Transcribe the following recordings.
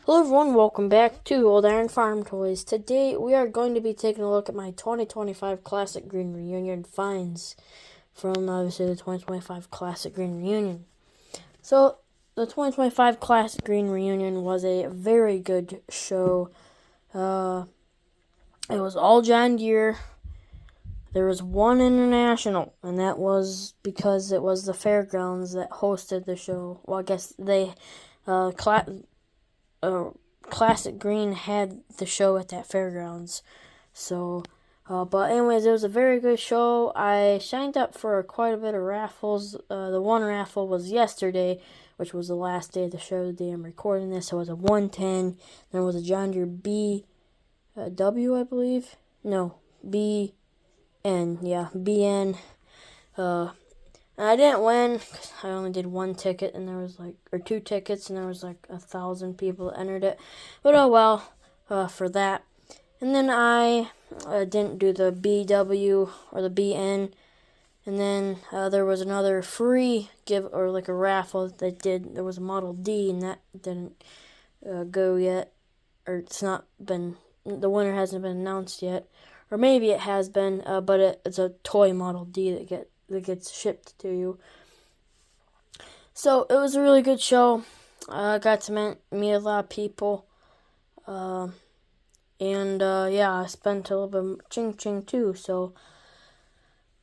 Hello everyone, welcome back to Old Iron Farm Toys. Today we are going to be taking a look at my 2025 Classic Green Reunion finds from obviously the 2025 Classic Green Reunion. So the 2025 Classic Green Reunion was a very good show. It was all John Deere. There was one international, and that was because it was the fairgrounds that hosted the show. Well, I guess they Classic Green had the show at that fairgrounds. So, but anyways, it was a very good show. I signed up for quite a bit of raffles. The one raffle was yesterday, which was the last day of the show, the day I'm recording this. So it was a 110. There was a John Deere W, I believe. No, BN. Yeah, BN. I didn't win because I only did one ticket, and there was or two tickets, and there was 1,000 people that entered it. But oh well, for that. And then I didn't do the BW or the BN. And then there was another free a raffle that they did. There was a Model D, and that didn't go yet, or the winner hasn't been announced yet, or maybe it has been, but it's a toy Model D that gets shipped to you. So it was a really good show. I got to meet a lot of people. Yeah, I spent a little bit of ching too. So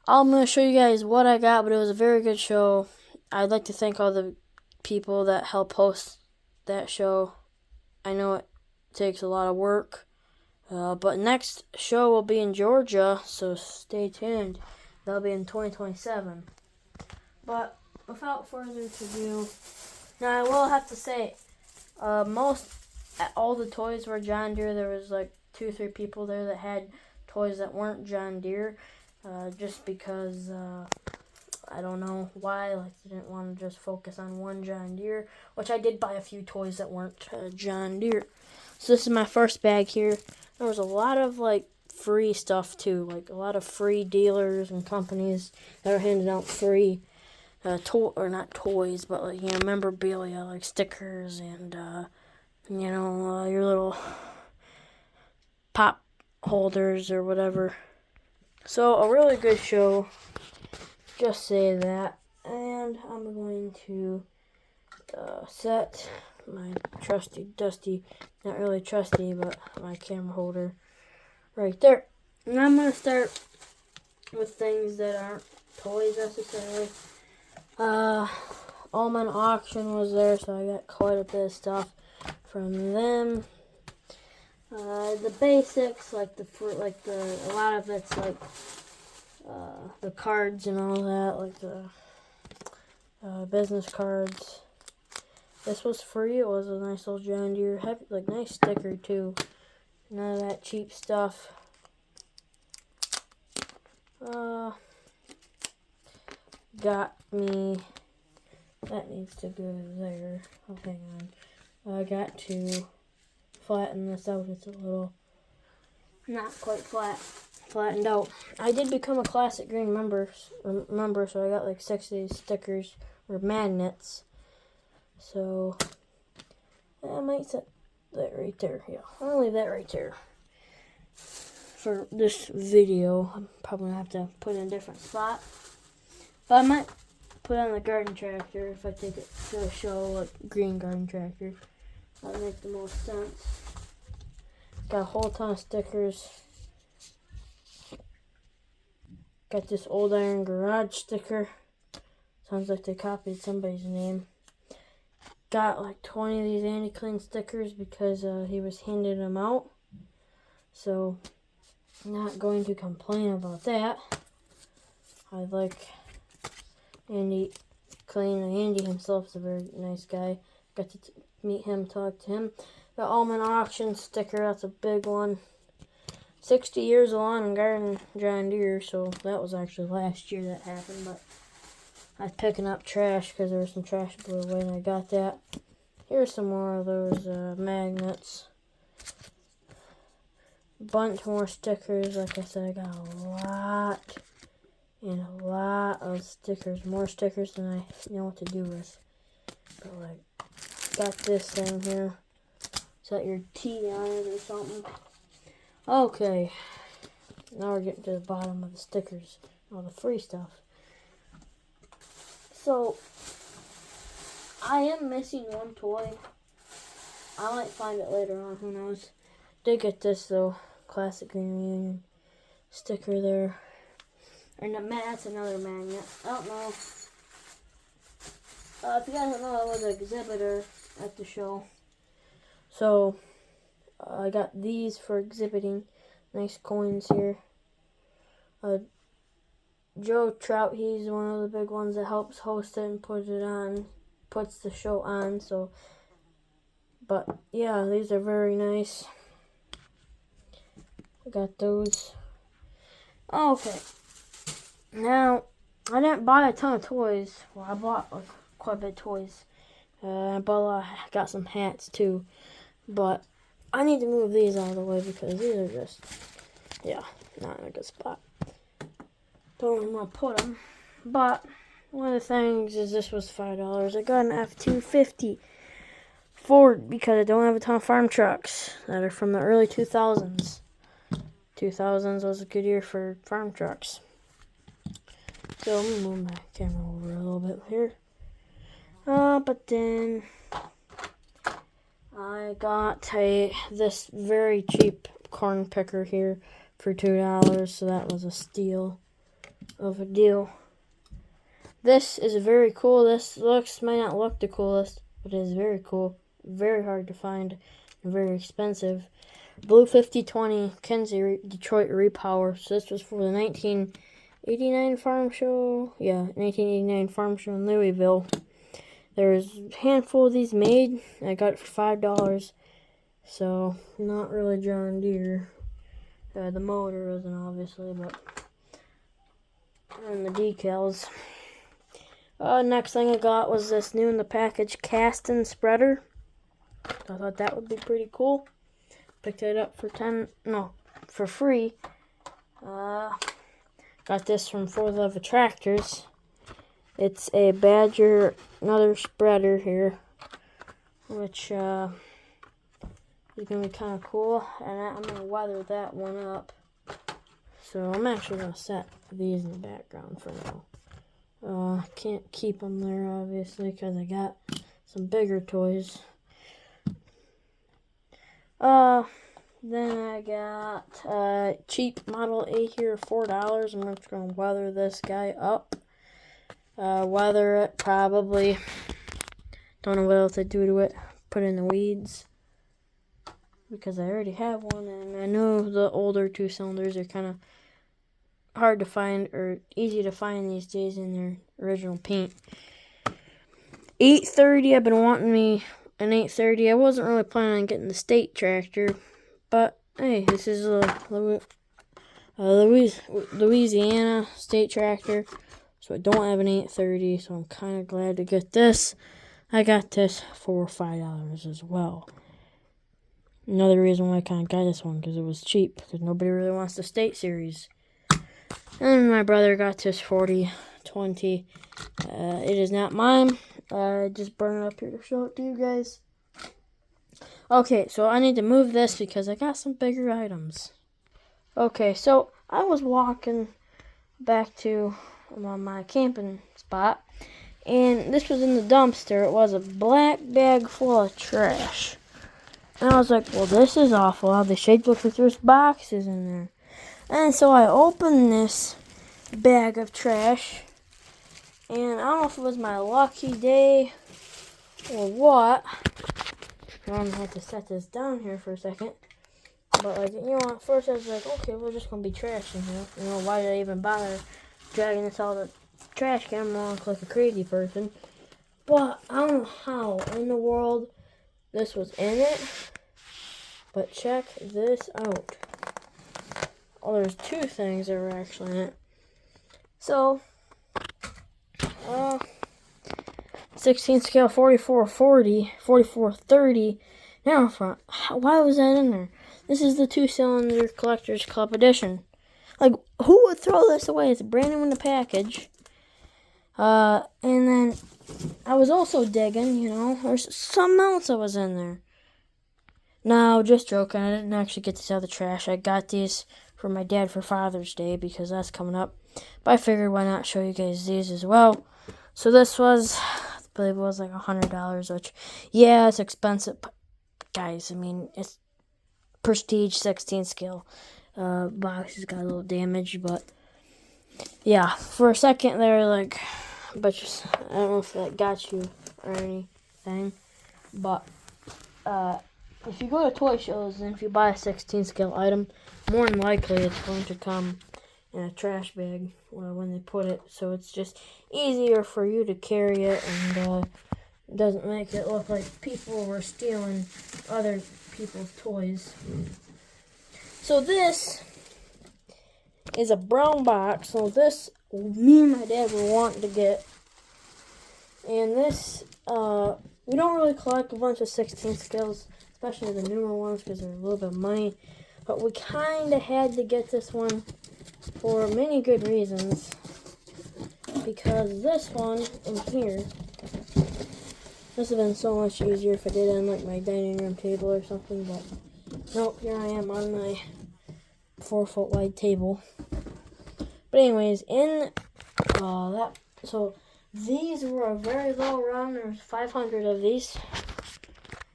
I'm going to show you guys what I got, but it was a very good show. I'd like to thank all the people that helped host that show. I know it takes a lot of work, but next show will be in Georgia, so stay tuned. That'll be in 2027. But without further ado, now I will have to say, all the toys were John Deere. There was 2 or 3 people there that had toys that weren't John Deere, just because I don't know why. They didn't want to just focus on one John Deere, which I did buy a few toys that weren't John Deere. So this is my first bag here. There was a lot of free stuff too, a lot of free dealers and companies that are handing out free not toys, but memorabilia, stickers and your little pop holders or whatever. So a really good show, just say that. And I'm going to set my trusty dusty, not really trusty, but my camera holder right there. And I'm going to start with things that aren't toys necessarily. Almond Auction was there, so I got quite a bit of stuff from them. The basics, a lot of it's the cards and all that, the business cards. This was free. It was a nice little John Deere, nice sticker too. None of that cheap stuff. Got me. That needs to go there. Oh, hang on. I got to flatten this out. It's a little not quite flattened out. I did become a Classic Green member, so I got 6 of these stickers or magnets. So I might set that right there. Yeah, I'll leave that right there for this video. I'm probably gonna have to put it in a different spot, but I might put on the garden tractor if I take it to a show, green garden tractor. That would make the most sense. Got a whole ton of stickers. Got this Old Iron Garage sticker. Sounds like they copied somebody's name. Got 20 of these Andy Clean stickers because he was handing them out. So, not going to complain about that. I like Andy Clean. Andy himself is a very nice guy. Got to meet him, talk to him. The Almond Auction sticker, that's a big one. 60 years of lawn and garden John Deere, so that was actually last year that happened, but I was picking up trash because there was some trash blew away and I got that. Here's some more of those magnets. A bunch more stickers. Like I said, I got a lot of stickers. More stickers than I know what to do with. But got this thing here. set your T on it or something. Okay, now we're getting to the bottom of the stickers, all the free stuff. So, I am missing one toy. I might find it later on, who knows. Did get this though, classic Green Reunion sticker there. And that's another magnet. I don't know. If you guys don't know, I was an exhibitor at the show. So, I got these for exhibiting. Nice coins here. Joe Trout, he's one of the big ones that helps host it and puts the show on. So, but yeah, these are very nice. I got those. Okay. Now, I didn't buy a ton of toys. Well, I bought quite a bit of toys. Got some hats too. But I need to move these out of the way because these are just, yeah, not in a good spot. Don't really want to put them. But one of the things is this was $5. I got an F-250 Ford because I don't have a ton of farm trucks that are from the early 2000s. 2000s was a good year for farm trucks. So I'm going to move my camera over a little bit here. But then I got this very cheap corn picker here for $2, so that was a steal of a deal. This is very cool. This might not look the coolest, but it is very cool. Very hard to find and very expensive. Blue 5020 Kinsey Detroit Repower. So this was for the 1989 farm show. Yeah, 1989 farm show in Louisville. There's a handful of these made. I got it for $5. So, not really John Deere. The motor isn't obviously, but... and the decals. Next thing I got was this new in the package casting spreader. I thought that would be pretty cool. Picked it up for free. Got this from For the Love of Tractors. It's a Badger, another spreader here, which is going to be kind of cool. And I'm going to weather that one up. So I'm actually going to set these in the background for now. Can't keep them there, obviously, because I got some bigger toys. Then I got cheap Model A here, $4. I'm just going to weather this guy up. Weather it, probably. Don't know what else to do to it. Put it in the weeds. Because I already have one, and I know the older 2-cylinders are kind of hard to find, or easy to find these days in their original paint. 830, I've been wanting me an 830. I wasn't really planning on getting the state tractor, but hey, this is a Louisiana state tractor, so I don't have an 830, so I'm kind of glad to get this. I got this for $5 as well. Another reason why I kind of got this one, because it was cheap, because nobody really wants the state series. And my brother got this 4020. It is not mine. I just burned it up here to show it to you guys. Okay, so I need to move this because I got some bigger items. Okay, so I was walking back to my camping spot, and this was in the dumpster. It was a black bag full of trash. And I was like, well, this is awful. How the shade looks like there's boxes in there. And so I opened this bag of trash, and I don't know if it was my lucky day or what. I'm going to have to set this down here for a second. But, like, you know, at first I was like, okay, we're just going to be trash in here. You know, why did I even bother dragging this out of the trash can? I'm going to look like a crazy person. But I don't know how in the world this was in it. But check this out. Oh, there's two things that were actually in it. So, 16 scale 4440, 4430. Now front. Why was that in there? This is the 2-cylinder Collector's Club edition. Like, who would throw this away? It's brand new in the package. And then I was also digging, you know, there's something else that was in there. No, just joking. I didn't actually get these out of the trash. I got these for my dad for Father's Day because that's coming up. But I figured why not show you guys these as well. So this was, I believe it was like $100, which, yeah, it's expensive. But guys, I mean, it's prestige 16 scale. Box has got a little damage, but yeah, for a second there, like, but just, I don't know if that got you or anything, but, if you go to toy shows and if you buy a 16 scale item, more than likely it's going to come in a trash bag when they put it, so it's just easier for you to carry it, and doesn't make it look like people were stealing other people's toys. So this is a brown box, so this me and my dad were wanting to get, and this, we don't really collect a bunch of 16 scales, especially the newer ones, because they're a little bit of money. But we kind of had to get this one for many good reasons. Because this one in here, this would have been so much easier if I did it on like my dining room table or something. But nope, here I am on my 4-foot wide table. But anyways, in so these were a very low run. There's 500 of these.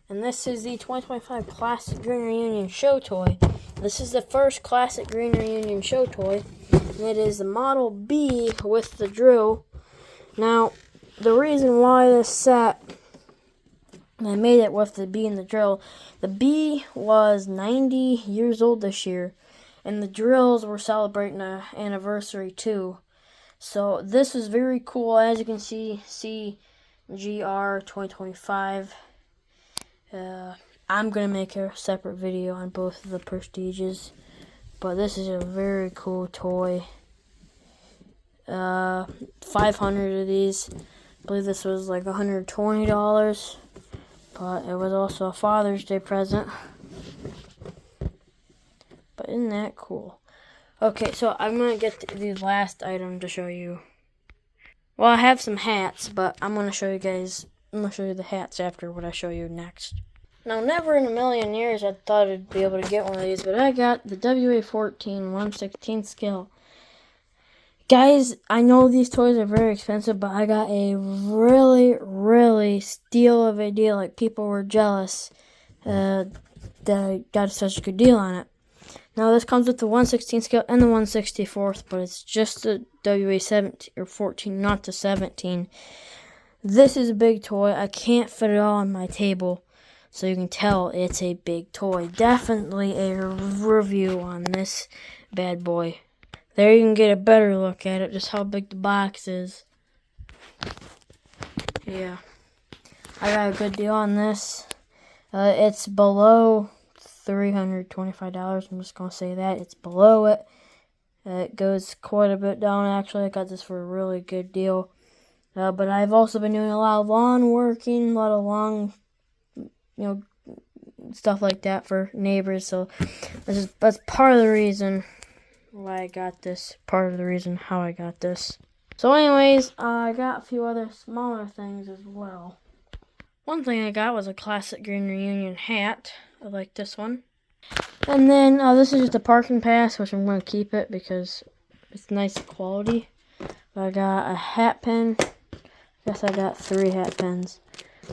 And this is the 2025 Classic Green Reunion Show Toy. This is the first Classic Green Reunion Show Toy. And it is the Model B with the drill. Now, the reason why this set, I made it with the B and the drill. The B was 90 years old this year. And the drills were celebrating an anniversary too. So this is very cool. As you can see, CGR 2025. I'm going to make a separate video on both of the prestiges, but this is a very cool toy. 500 of these. I believe this was like $120, but it was also a Father's Day present. But isn't that cool? Okay, so I'm going to get the last item to show you. Well, I have some hats, but I'm going to show you the hats after what I show you next. Now, never in a million years I thought I'd be able to get one of these, but I got the WA14 1/16 scale. Guys, I know these toys are very expensive, but I got a really, really steal of a deal. Like, people were jealous that I got such a good deal on it. Now, this comes with the 1/16 scale and the 1/64th, but it's just the WA17 or 14, not the 17. This is a big toy. I can't fit it all on my table, so you can tell it's a big toy. Definitely a review on this bad boy. There you can get a better look at it, just how big the box is. Yeah. I got a good deal on this. It's below $325. I'm just going to say that. It's below it. It goes quite a bit down, actually. I got this for a really good deal. But I've also been doing a lot of lawn working, a lot of lawn, stuff like that for neighbors. So that's part of the reason why I got this. Part of the reason how I got this. So anyways, I got a few other smaller things as well. One thing I got was a Classic Green Reunion hat. I like this one. And then this is just a parking pass, which I'm going to keep it because it's nice quality. I got a hat pin. Guess I got 3 hat pins.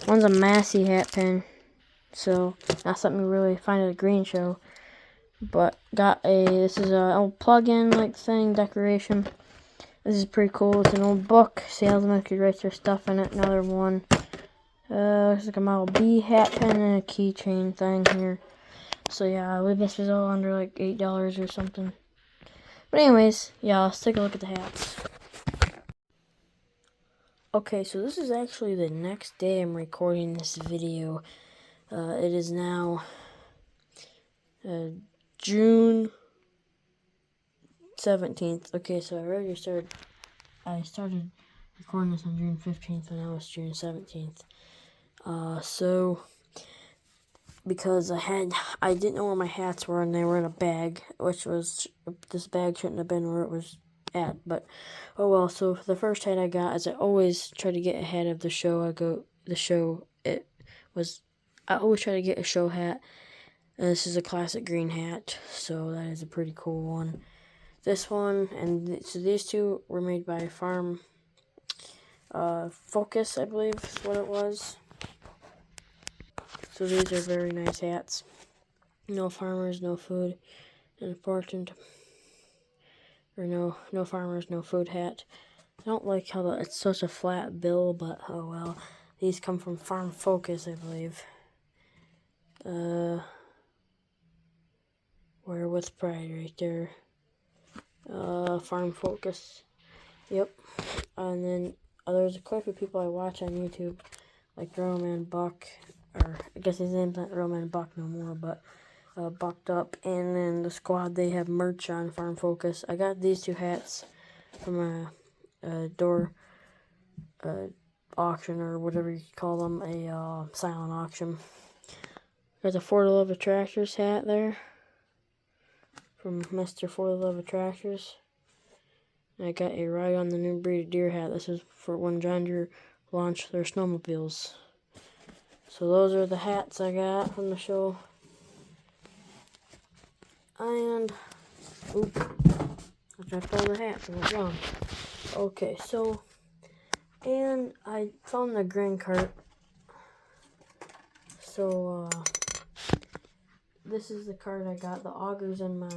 One's a Massey hat pin, so not something you really find at a green show. But this is a old plug-in like thing, decoration. This is pretty cool. It's an old book. Salesman could write their stuff in it. Another one. Looks like a Model B hat pin and a keychain thing here. So yeah, I believe this was all under like $8 or something. But anyways, yeah, let's take a look at the hats. Okay, so this is actually the next day I'm recording this video. It is now June 17th. Okay, so I started recording this on June 15th, and now it's June 17th. So because I didn't know where my hats were, and they were in a bag, this bag shouldn't have been where it was at, but oh well. So the first hat I got, as I always try to get ahead of the show, I always try to get a show hat. And this is a classic green hat, so that is a pretty cool one. This one, and so these two were made by Farm Focus, I believe is what it was. So these are very nice hats. No farmers, no food. Important. Or no farmers, no food hat. I don't like how it's such a flat bill, but oh well. These come from Farm Focus, I believe. Wear with pride right there. Farm Focus. Yep. And then there's quite a few people I watch on YouTube, like Roman Buck, or I guess his name's not Roman Buck no more, but Bucked Up, and then the squad, they have merch on Farm Focus. I got these two hats from a door auction, or whatever you call them, a silent auction. There's a For the Love of Tractors hat there from Mr. For the Love of Tractors. And I got a Ride on the New Breed of Deer hat. This is for when John Deere launched their snowmobiles. So those are the hats I got from the show. And, oop, I dropped all the hats in the ground. Okay, so, and I found the grain cart. So, this is the cart I got. The auger's in my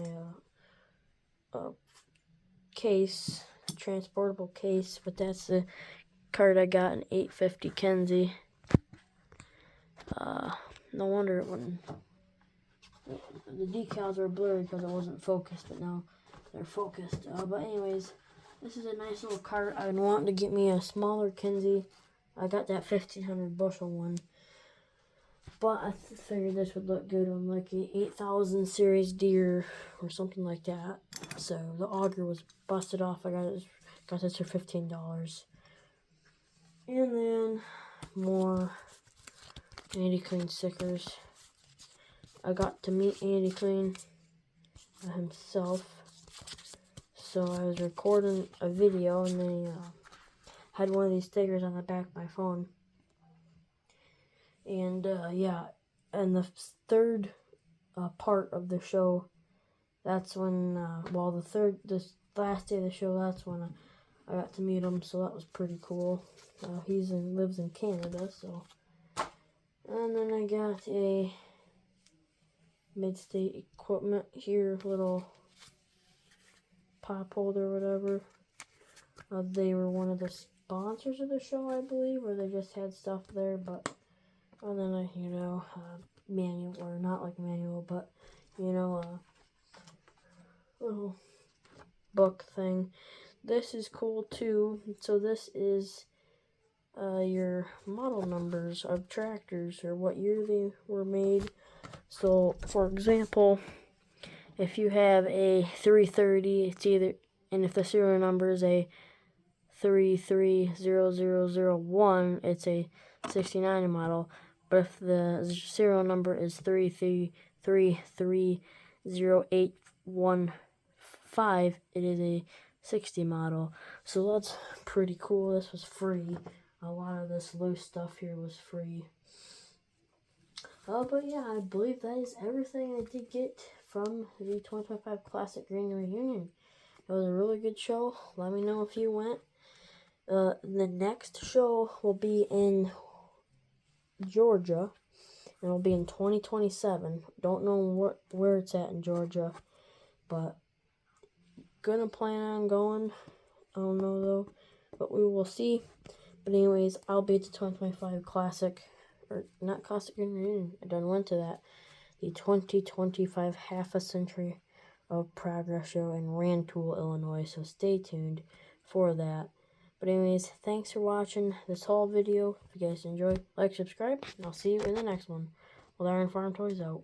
case, transportable case, but that's the cart I got, an 850 Kenzie. No wonder it wouldn't. The decals are blurry because it wasn't focused, but now they're focused. But anyways, this is a nice little cart. I've been wanting to get me a smaller Kenzie. I got that 1500 bushel one, but I figured this would look good on like a 8000 series Deere or something like that. So the auger was busted off. I got this for $15. And then more Andy Clean stickers. I got to meet Andy Clean himself. So I was recording a video, and they had one of these stickers on the back of my phone. And yeah, and the third part of the show, that's when, this last day of the show, that's when I got to meet him, so that was pretty cool. Lives in Canada, so. And then I got a Mid-State Equipment here, little pop holder, whatever. They were one of the sponsors of the show, I believe, or they just had stuff there, but, and then manual, or not like manual, but, little book thing. This is cool too. So this is your model numbers of tractors, or what year they were made. So, for example, if you have a 330, it's either, and if the serial number is a 330001, it's a 69 model. But if the serial number is 33030815, it is a 60 model. So that's pretty cool. This was free. A lot of this loose stuff here was free. But yeah, I believe that is everything I did get from the 2025 Classic Green Reunion. It was a really good show. Let me know if you went. The next show will be in Georgia, and it'll be in 2027. Don't know where it's at in Georgia, but gonna plan on going. I don't know though, but we will see. But anyways, I'll be at the 2025 Classic, or not Classic Green Reunion, I done went to that. The 2025 Half a Century of Progress show in Rantoul, Illinois, so stay tuned for that. But anyways, thanks for watching this whole video. If you guys enjoyed, like, subscribe, and I'll see you in the next one. Well, Iron Farm Toys out.